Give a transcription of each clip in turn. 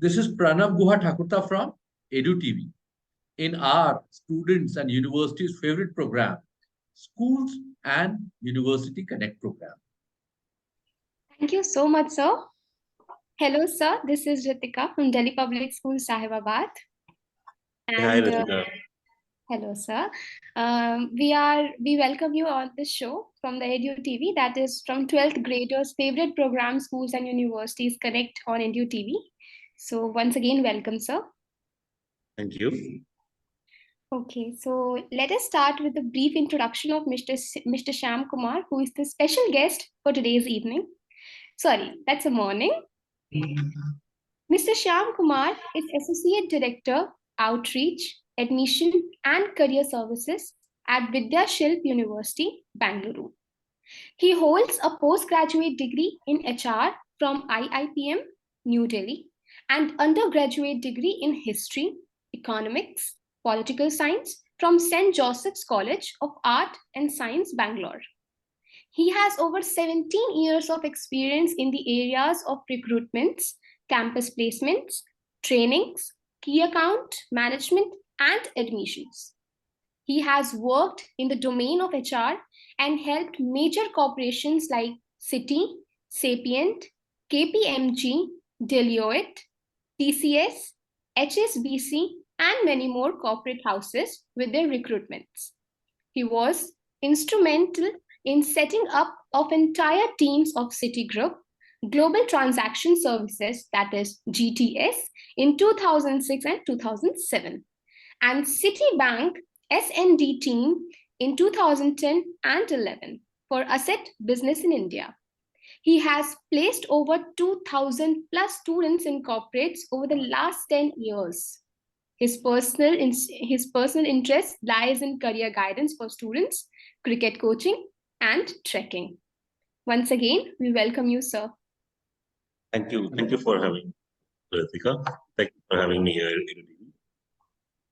This is Pranav Guha Thakurta from EDU TV. In our students and universities' favorite program, Schools and University Connect program. Thank you so much, sir. Hello, sir. This is Ritika from Delhi Public School, Sahibabad. Hi, And Ritika. hello, sir. We welcome you on this show from the EDU TV, that is from 12th graders' favorite program, Schools and Universities Connect on EDU TV. So once again, welcome, sir. Thank you. Okay, so let us start with a brief introduction of Mr. Shyam Kumar, who is the special guest for today's evening. Sorry, that's a morning. Mr. Shyam Kumar is Associate Director, Outreach, Admission and Career Services at Vidyashilp University, Bangalore. He holds a postgraduate degree in HR from IIPM, New Delhi, and undergraduate degree in History, Economics, Political Science from St. Joseph's College of Art and Science, Bangalore. He has over 17 years of experience in the areas of recruitments, campus placements, trainings, key account management, and admissions. He has worked in the domain of HR and helped major corporations like Citi, Sapient, KPMG, Deloitte, TCS, HSBC, and many more corporate houses with their recruitments. He was instrumental in setting up of entire teams of Citigroup, Global Transaction Services, that is GTS, in 2006 and 2007, and Citibank S&D team in 2010 and 11 for asset business in India. He has placed over 2,000 plus students in corporates over the last 10 years. His personal interest lies in career guidance for students, cricket coaching, and trekking. Once again, we welcome you, sir. Thank you. Thank you for having me, Ritika. Thank you for having me here.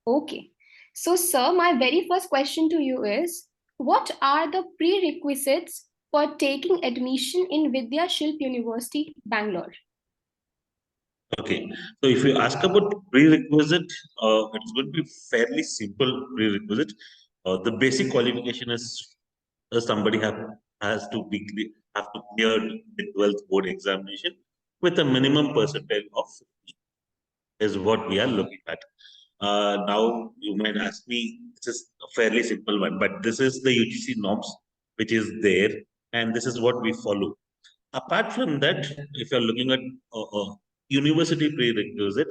Okay. So, sir, my very first question to you is, what are the prerequisites for taking admission in Vidyashilp University, Bangalore? Okay. So if you ask about prerequisite, it's going to be fairly simple prerequisite. The basic qualification is somebody has to clear the 12th board examination with a minimum percentage of 50 is what we are looking at. Now you might ask me, this is a fairly simple one, but this is the UGC norms which is there, and this is what we follow. Apart from that, if you're looking at university prerequisite,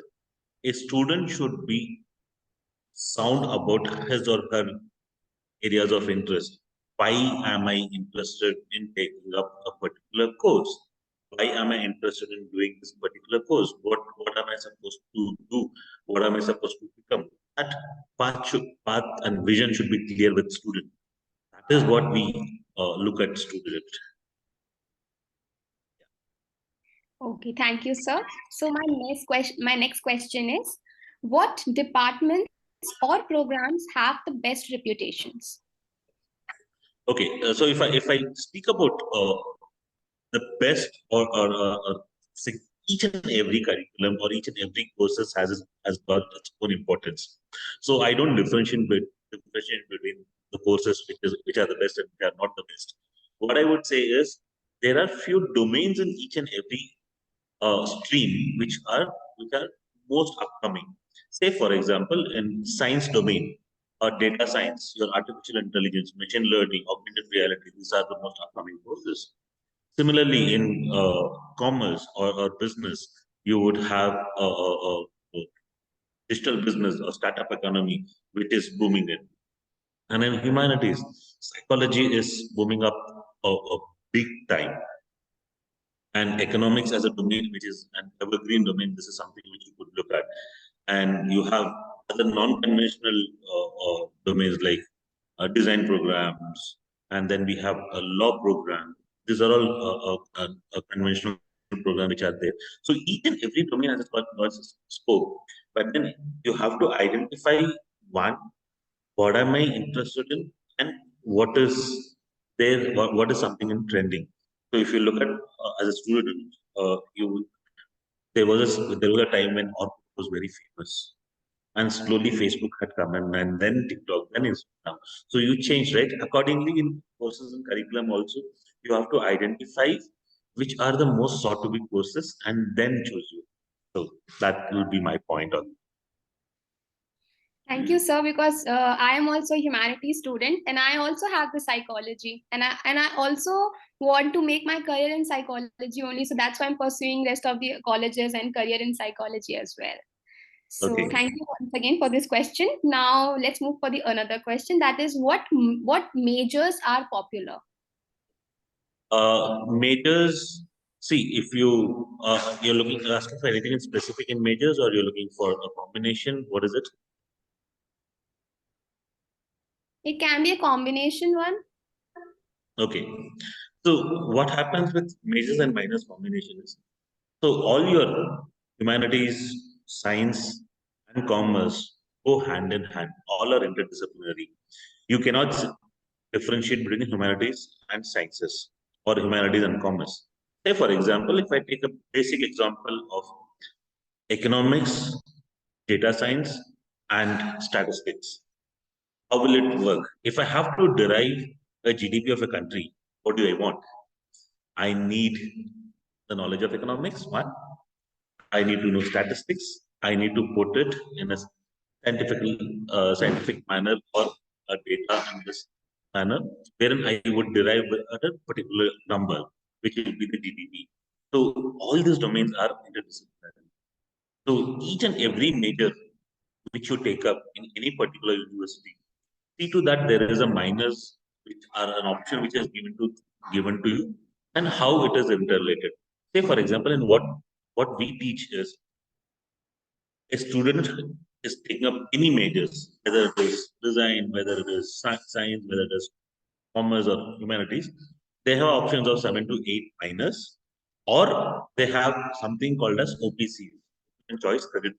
a student should be sound about his or her areas of interest. Why am I interested in taking up a particular course? Why am I interested in doing this particular course? What am I supposed to do? What am I supposed to become? That path and vision should be clear with student. That is what we look at student. Okay, thank you, sir. So my next question is, what departments or programs have the best reputations? Okay, so if I speak about the best or each and every curriculum or each and every courses has got its own importance. So I don't differentiate between the courses which are the best and which are not the best. What I would say is there are few domains in each and every stream which are most upcoming. Say for example, in science domain or data science, your artificial intelligence, machine learning, augmented reality, these are the most upcoming courses. Similarly, in commerce or business, you would have digital business or startup economy, which is booming in. And in humanities, psychology is booming up a big time. And economics as a domain, which is an evergreen domain, this is something which you could look at. And you have other non-conventional domains like design programs, and then we have a law program. These are all a conventional program which are there. So each and every domain has its scope, but then you have to identify one, what am I interested in, and what is there, what is something in trending. So if you look at as a student, you There was a time when Orkut was very famous, and slowly Facebook had come in, and then TikTok, then Instagram. So you change, right? Accordingly, in courses and curriculum also, you have to identify which are the most sought to be courses and then choose you. So that will be my point on. Thank you, sir, because I am also a humanities student and I also have the psychology, and I also want to make my career in psychology only. So that's why I'm pursuing rest of the colleges and career in psychology as well. So Okay. thank you once again for this question. Now let's move for the another question. That is, what majors are popular? Majors. See, if you're looking asking for anything in specific in majors, or you're looking for a combination, what is it? It can be a combination one. Okay. So what happens with majors and minors combination is, so all your humanities, science, and commerce go hand in hand. All are interdisciplinary. You cannot differentiate between humanities and sciences, or humanities and commerce. Say, for example, if I take a basic example of economics, data science, and statistics, how will it work? If I have to derive a GDP of a country, what do I want? I need the knowledge of economics, one. I need to know statistics. I need to put it in a scientific manner, or a data in this manner, wherein I would derive at a particular number, which will be the GDP. So all these domains are interdisciplinary. So each and every major which you take up in any particular university, see to that there is a minors which are an option which is given to you, and how it is interrelated. Say, for example, in what we teach is, a student is taking up any majors, whether it is design, whether it is science, whether it is commerce or humanities. They have options of 7 to 8 minors, or they have something called as OPC, open choice credit.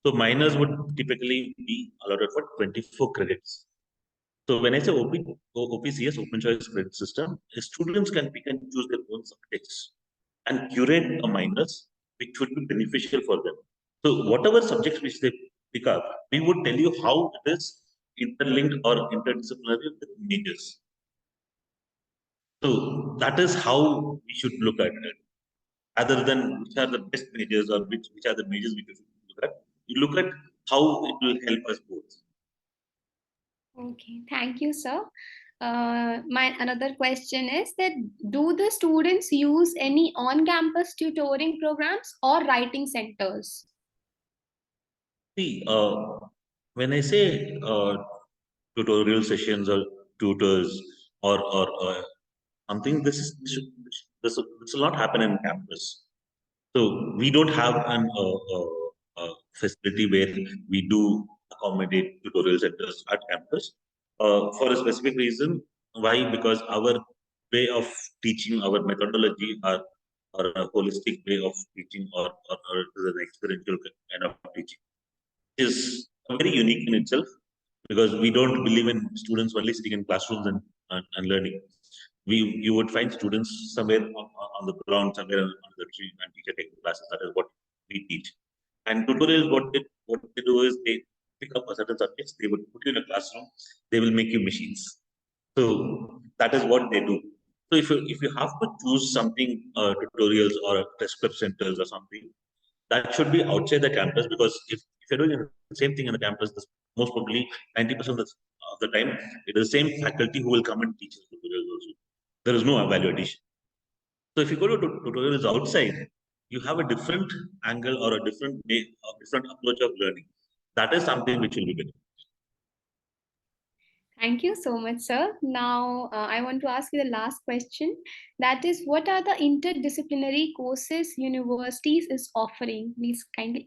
So minors would typically be allotted for 24 credits. So when I say OPCS, open choice credit system, students can pick and choose their own subjects and curate a minors which would be beneficial for them. So whatever subjects which they pick up, we would tell you how it is interlinked or interdisciplinary with majors. So that is how we should look at it. Other than which are the best majors, or which are the majors we should look at, you look at how it will help us both. Okay, thank you, sir. My another question is that, do the students use any on-campus tutoring programs or writing centers? See, when I say tutorial sessions or tutors, or something, this will not happen in campus. So we don't have a facility where we do accommodate tutorial centers at campus for a specific reason. Why? Because our way of teaching, our methodology, are a holistic way of teaching, or it is an experiential kind of teaching, is very unique in itself, because we don't believe in students only sitting in classrooms and learning. You would find students somewhere on the ground, somewhere on the tree, and teacher taking classes. That is what we teach. And tutorials, what they do is, they pick up a certain subjects, they would put you in a classroom, they will make you machines. So that is what they do. So if you have to choose something, tutorials or test prep centers or something, that should be outside the campus, because if you're doing the same thing in the campus, most probably 90% of the time, it is the same faculty who will come and teach us tutorials also. There is no value addition. So if you go to tutorials outside, you have a different angle, or a different way, a different approach of learning. That is something which will be better. Thank you so much, sir. Now, I want to ask you the last question. That is, what are the interdisciplinary courses universities is offering? Please kindly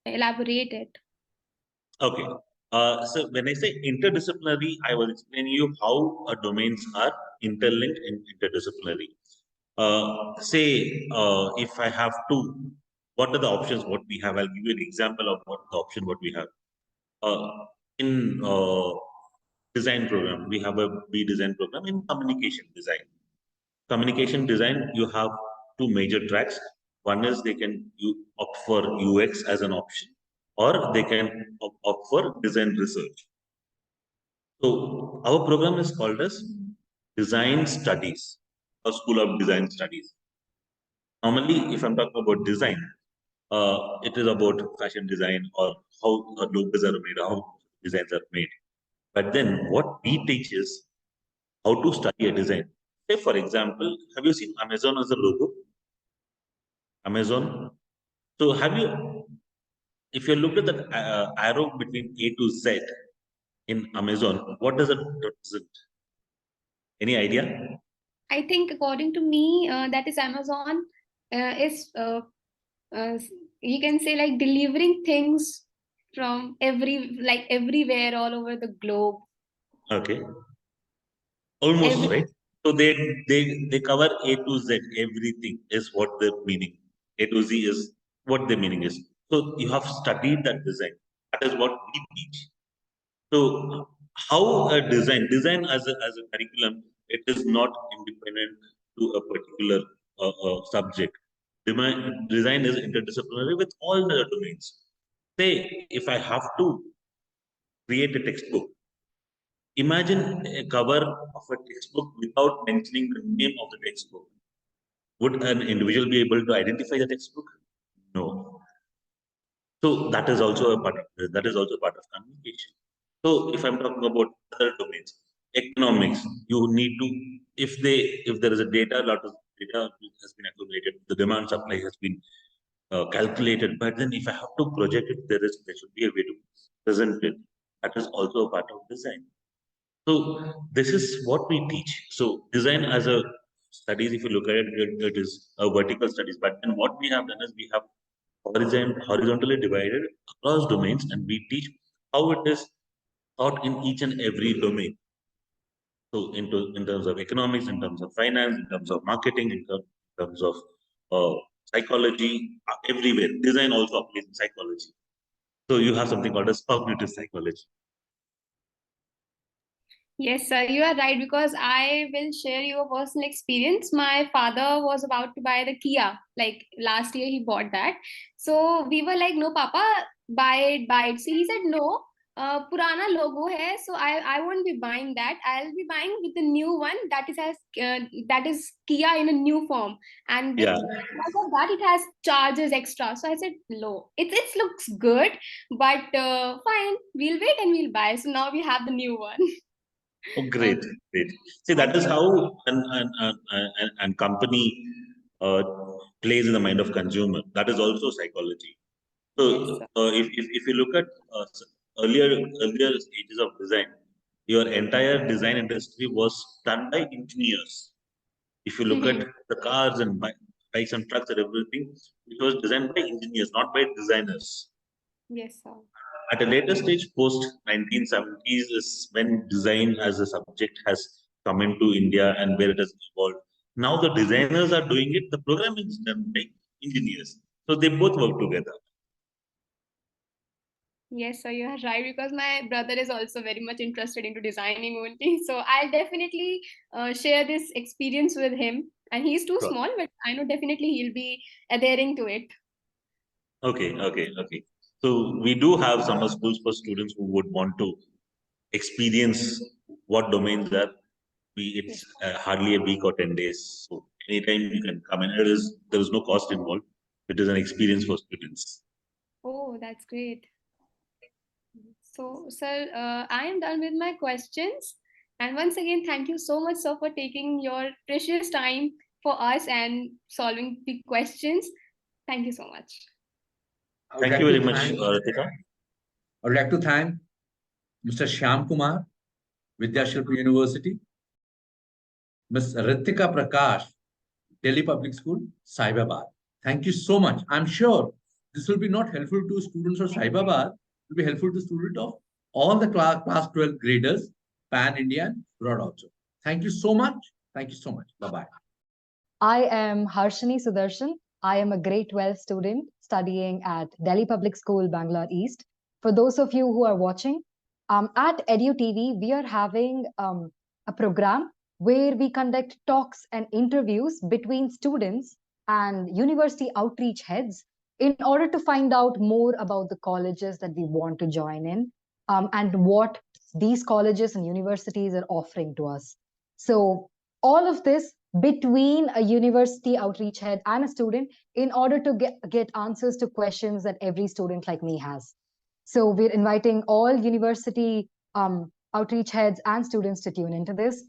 elaborate it. Okay. So when I say interdisciplinary, I was explaining you how domains are interlinked and interdisciplinary. Say, if I have to, what are the options? What we have? I'll give you an example of what the option what we have. Uh, in design program, we have a B design program. In communication design, you have two major tracks. One is they can opt for UX as an option, or they can opt for design research. So our program is called as Design Studies, or School of Design Studies. Normally, if I'm talking about design, it is about fashion design or how logos are made, how designs are made. But then what we teach is how to study a design. Say, for example, have you seen Amazon as a logo? Amazon. So have you, if you look at that arrow between A to Z in Amazon, what does it represent? Any idea? I think according to me, that is Amazon is uh, you can say like delivering things from everywhere all over the globe. Okay, almost Every right. So they cover A to Z, everything is what the meaning. A to Z is what the meaning is. So you have studied that design. That is what we teach. So how a design as a curriculum, it is not independent to a particular subject. Design is interdisciplinary with all the domains. Say if I have to create a textbook, imagine a cover of a textbook without mentioning the name of the textbook. Would an individual be able to identify the textbook? No. So that is also a part of that is also a part of communication. So if I'm talking about other domains, economics, you need to if there is a data, a lot of data has been accumulated, the demand supply has been calculated. But then if I have to project it, there should be a way to present it. That is also a part of design. So this is what we teach. So design as a studies, if you look at it, it is a vertical studies. But then what we have done is we have horizontally divided across domains, and we teach how it is taught in each and every domain. So in terms of economics, in terms of finance, in terms of marketing, terms of psychology, everywhere. Design also applies in psychology. So you have something called as cognitive psychology. Yes, sir, you are right because I will share you a personal experience. My father was about to buy the Kia, like last year he bought that. So we were like, "No, Papa, buy it, buy it." So he said, "No, purana logo hai, so I won't be buying that. I'll be buying with the new one that is Kia in a new form, and Yeah. because of that it has charges extra." So I said, "No, it looks good, but fine, we'll wait and we'll buy." So now we have the new one. Oh, Uh, great, great. See, that is okay. how an company uh, plays in the mind of consumer. That is also psychology. Yes, So, sir. if you look at earlier stages of design, your entire design industry was done by engineers. If you look at the cars and bikes and trucks and everything, it was designed by engineers, not by designers. Yes, sir. At a later stage, post 1970s, is when design as a subject has come into India and where it has evolved. Now the designers are doing it, the programming is done by engineers. So they both work together. Yes, sir, you are right because my brother is also very much interested into designing only. So I'll definitely share this experience with him. And he's too Sure. small, but I know definitely he'll be adhering to it. Okay. So we do have summer schools for students who would want to experience what domains are. Yes. It's hardly a week or 10 days. So anytime you can come in. There is no cost involved. It is an experience for students. Oh, that's great. So, sir, I am done with my questions. And once again, thank you so much, sir, for taking your precious time for us and solving the questions. Thank you so much. I would Thank like you to very much, thank Ritika. I would like to thank Mr. Shyam Kumar, Vidyashilp University, Ms. Ritika Prakash, Delhi Public School, Sahibabad. Thank you so much. I'm sure this will be not helpful to students of Sahibabad, it will be helpful to students of all the class 12 graders, pan-India and abroad also. Thank you so much. Thank you so much. Bye-bye. I am Harshini Sudarshan. I am a grade 12 student studying at Delhi Public School, Bangalore East. For those of you who are watching, at EDU TV, we are having a program where we conduct talks and interviews between students and university outreach heads in order to find out more about the colleges that we want to join in, and what these colleges and universities are offering to us. So all of this between a university outreach head and a student in order to get answers to questions that every student like me has. So we're inviting all university outreach heads and students to tune into this.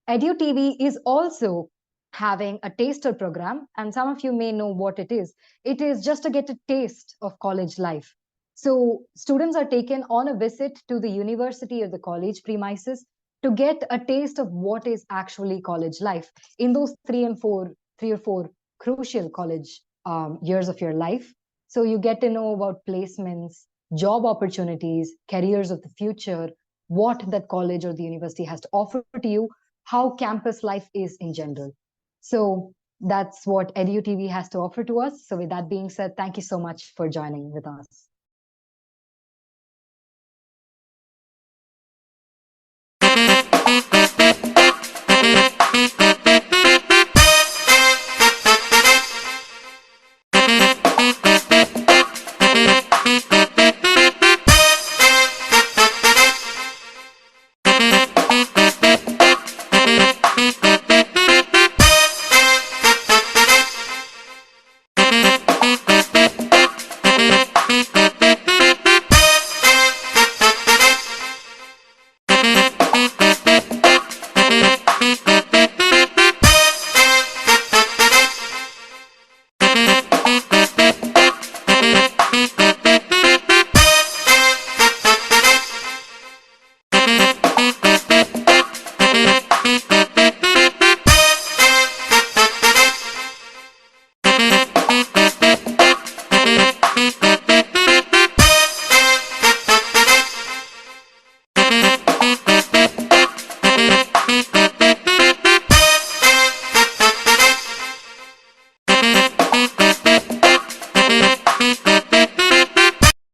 EduTV is also having a taster program, and some of you may know what it is. It is just to get a taste of college life. So students are taken on a visit to the university or the college premises to get a taste of what is actually college life in those 3 or 4 crucial college years of your life. So you get to know about placements, job opportunities, careers of the future, what that college or the university has to offer to you, how campus life is in general. So that's what EduTV has to offer to us. So with that being said, thank you so much for joining with us.